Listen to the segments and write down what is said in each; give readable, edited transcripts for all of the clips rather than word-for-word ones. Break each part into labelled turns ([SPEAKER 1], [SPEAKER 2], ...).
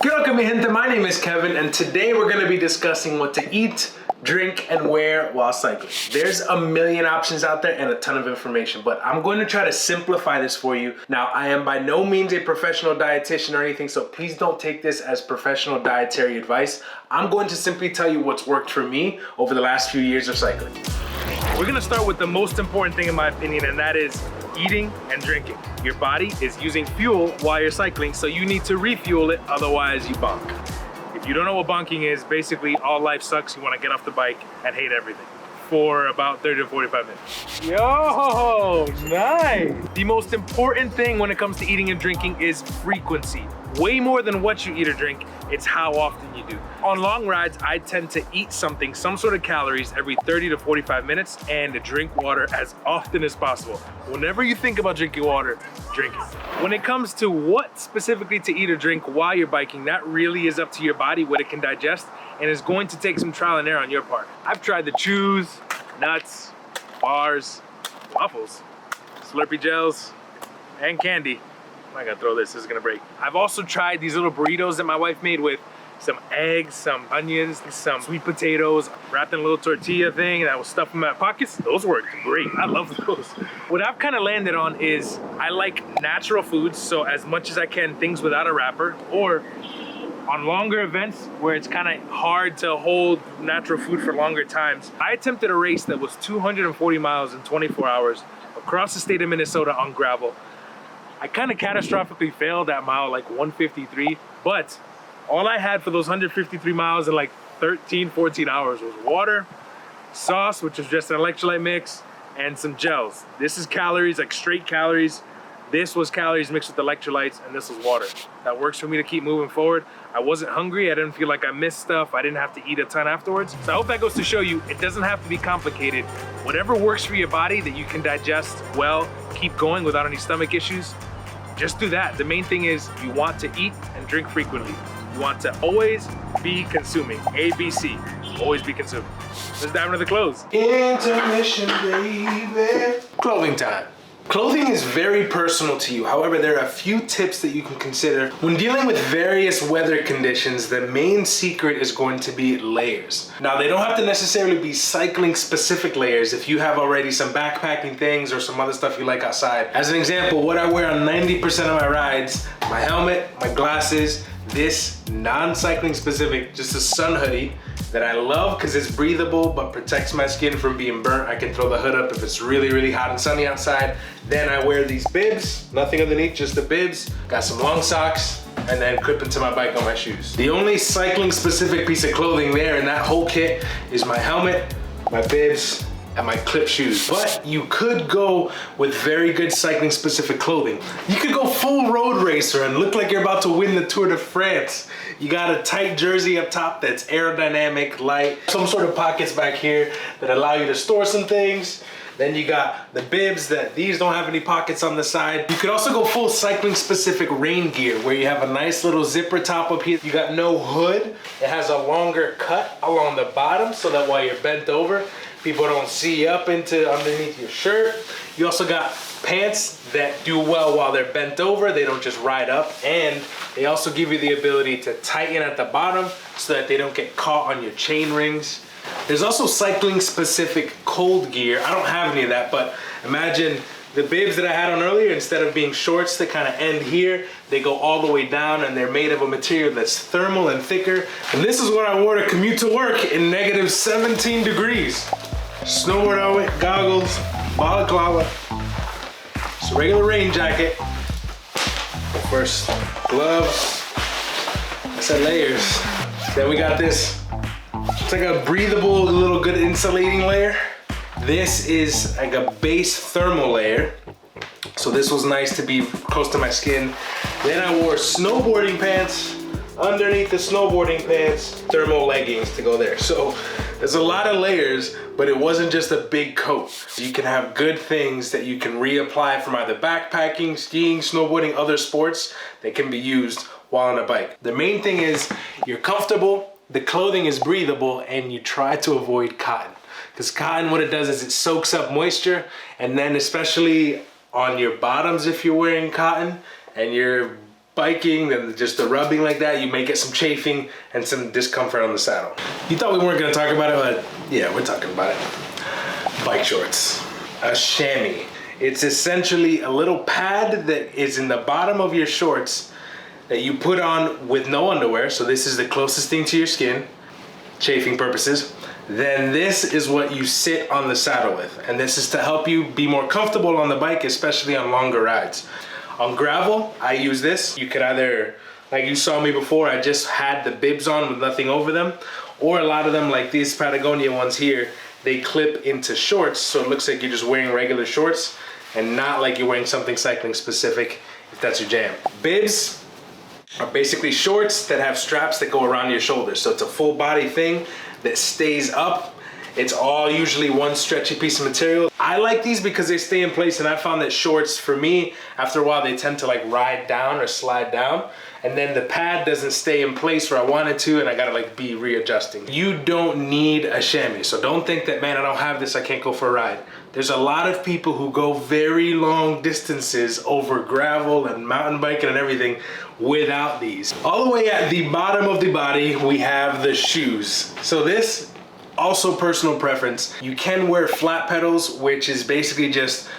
[SPEAKER 1] ¿Qué onda, mi gente? My name is Kevin, and today we're going to be discussing what to eat, drink, and wear while cycling. There's a million options out there and a ton of information, but I'm going to try to simplify this for you. Now, I am by no means a professional dietitian or anything, so please don't take this as professional dietary advice. I'm going to simply tell you what's worked for me over the last few years of cycling. We're gonna start with the most important thing in my opinion, and that is eating and drinking. Your body is using fuel while you're cycling, so you need to refuel it, otherwise you bonk. If you don't know what bonking is, basically all life sucks. You wanna get off the bike and hate everything for about 30 to 45 minutes. Yo, nice. The most important thing when it comes to eating and drinking is frequency. Way more than what you eat or drink, it's how often you do. On long rides, I tend to eat something, some sort of calories every 30 to 45 minutes and drink water as often as possible. Whenever you think about drinking water, drink it. When it comes to what specifically to eat or drink while you're biking, that really is up to your body, what it can digest, and is going to take some trial and error on your part. I've tried the chews, nuts, bars, waffles, Slurpee gels, and candy. I'm not gonna throw this is gonna break. I've also tried these little burritos that my wife made with some eggs, some onions, some sweet potatoes, wrapped in a little tortilla thing, and I was stuffing my pockets. Those worked great, I love those. What I've kind of landed on is I like natural foods, so as much as I can, things without a wrapper, or on longer events where it's kind of hard to hold natural food for longer times. I attempted a race that was 240 miles in 24 hours across the state of Minnesota on gravel. I kind of catastrophically failed at mile like 153, but all I had for those 153 miles in like 13, 14 hours was water, sauce, which is just an electrolyte mix, and some gels. This is calories, like straight calories. This was calories mixed with electrolytes, and this was water. That works for me to keep moving forward. I wasn't hungry, I didn't feel like I missed stuff, I didn't have to eat a ton afterwards. So I hope that goes to show you, it doesn't have to be complicated. Whatever works for your body that you can digest well, keep going without any stomach issues, just do that. The main thing is you want to eat and drink frequently. You want to always be consuming. ABC, always be consuming. Let's dive into the clothes. Intermission, baby. Clothing time. Clothing is very personal to you. However, there are a few tips that you can consider. When dealing with various weather conditions, the main secret is going to be layers. Now, they don't have to necessarily be cycling specific layers if you have already some backpacking things or some other stuff you like outside. As an example, what I wear on 90% of my rides, my helmet, my glasses, this non-cycling specific, just a sun hoodie that I love because it's breathable but protects my skin from being burnt. I can throw the hood up if it's really, really hot and sunny outside. Then I wear these bibs, nothing underneath, just the bibs. Got some long socks, and then clip into my bike on my shoes. The only cycling specific piece of clothing there in that whole kit is my helmet, my bibs, and my clip shoes. But you could go with very good cycling specific clothing. You could go full road racer and look like you're about to win the Tour de France. You got a tight jersey up top that's aerodynamic, light, some sort of pockets back here that allow you to store some things. Then you got the bibs that these don't have any pockets on the side. You could also go full cycling specific rain gear where you have a nice little zipper top up here. You got no hood. It has a longer cut along the bottom so that while you're bent over, people don't see up into underneath your shirt. You also got pants that do well while they're bent over. They don't just ride up, and they also give you the ability to tighten at the bottom so that they don't get caught on your chain rings. There's also cycling specific cold gear. I don't have any of that, but imagine the bibs that I had on earlier, instead of being shorts that kind of end here, they go all the way down, and they're made of a material that's thermal and thicker. And this is what I wore to commute to work in negative 17 degrees. Snowboard helmet, goggles, balaclava, it's a regular rain jacket. But first, gloves. I said layers. Then we got this. It's like a breathable, little good insulating layer. This is like a base thermal layer. So this was nice to be close to my skin. Then I wore snowboarding pants. Underneath the snowboarding pants, thermal leggings to go there. So there's a lot of layers, but it wasn't just a big coat. You can have good things that you can reapply from either backpacking, skiing, snowboarding, other sports that can be used while on a bike. The main thing is you're comfortable, the clothing is breathable, and you try to avoid cotton. Because cotton, what it does is it soaks up moisture, and then especially on your bottoms if you're wearing cotton and you're biking than just the rubbing like that. You may get some chafing and some discomfort on the saddle. You thought we weren't gonna talk about it, but yeah, we're talking about it. Bike shorts, a chamois. It's essentially a little pad that is in the bottom of your shorts that you put on with no underwear. So this is the closest thing to your skin, chafing purposes. Then this is what you sit on the saddle with. And this is to help you be more comfortable on the bike, especially on longer rides. On gravel, I use this. You could either, like you saw me before, I just had the bibs on with nothing over them, or a lot of them, like these Patagonia ones here, they clip into shorts, so it looks like you're just wearing regular shorts and not like you're wearing something cycling specific, if that's your jam. Bibs are basically shorts that have straps that go around your shoulders. So it's a full body thing that stays up. It's all usually one stretchy piece of material. I like these because they stay in place, and I found that shorts, for me, after a while, they tend to like ride down or slide down, and then the pad doesn't stay in place where I want it to, and I gotta like be readjusting. You don't need a chamois, so don't think that, man, I don't have this, I can't go for a ride. There's a lot of people who go very long distances over gravel and mountain biking and everything without these. All the way at the bottom of the body, we have the shoes. So this, also personal preference. You can wear flat pedals, which is basically just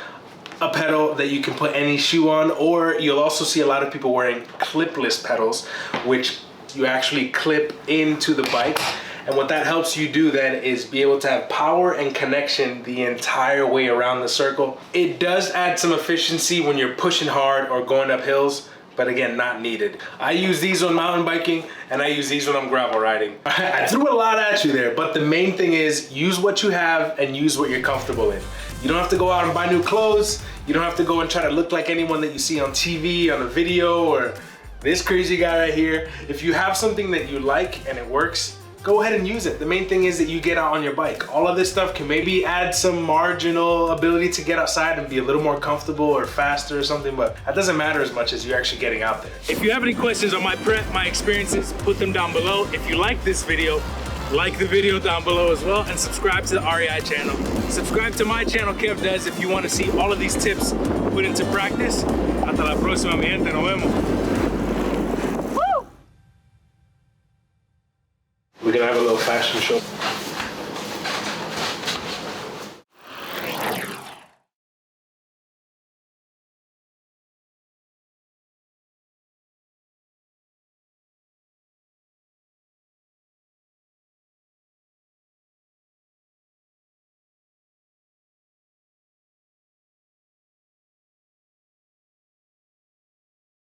[SPEAKER 1] a pedal that you can put any shoe on, or you'll also see a lot of people wearing clipless pedals, which you actually clip into the bike. And what that helps you do then is be able to have power and connection the entire way around the circle. It does add some efficiency when you're pushing hard or going up hills, but again, not needed. I use these on mountain biking, and I use these when I'm gravel riding. I threw a lot at you there, but the main thing is use what you have and use what you're comfortable in. You don't have to go out and buy new clothes. You don't have to go and try to look like anyone that you see on TV, on a video, or this crazy guy right here. If you have something that you like and it works, go ahead and use it. The main thing is that you get out on your bike. All of this stuff can maybe add some marginal ability to get outside and be a little more comfortable or faster or something, but that doesn't matter as much as you're actually getting out there. If you have any questions on my prep, my experiences, put them down below. If you like this video, like the video down below as well, and subscribe to the REI channel. Subscribe to my channel, Kev Does, if you want to see all of these tips put into practice. Hasta la próxima, mi gente. Nos vemos.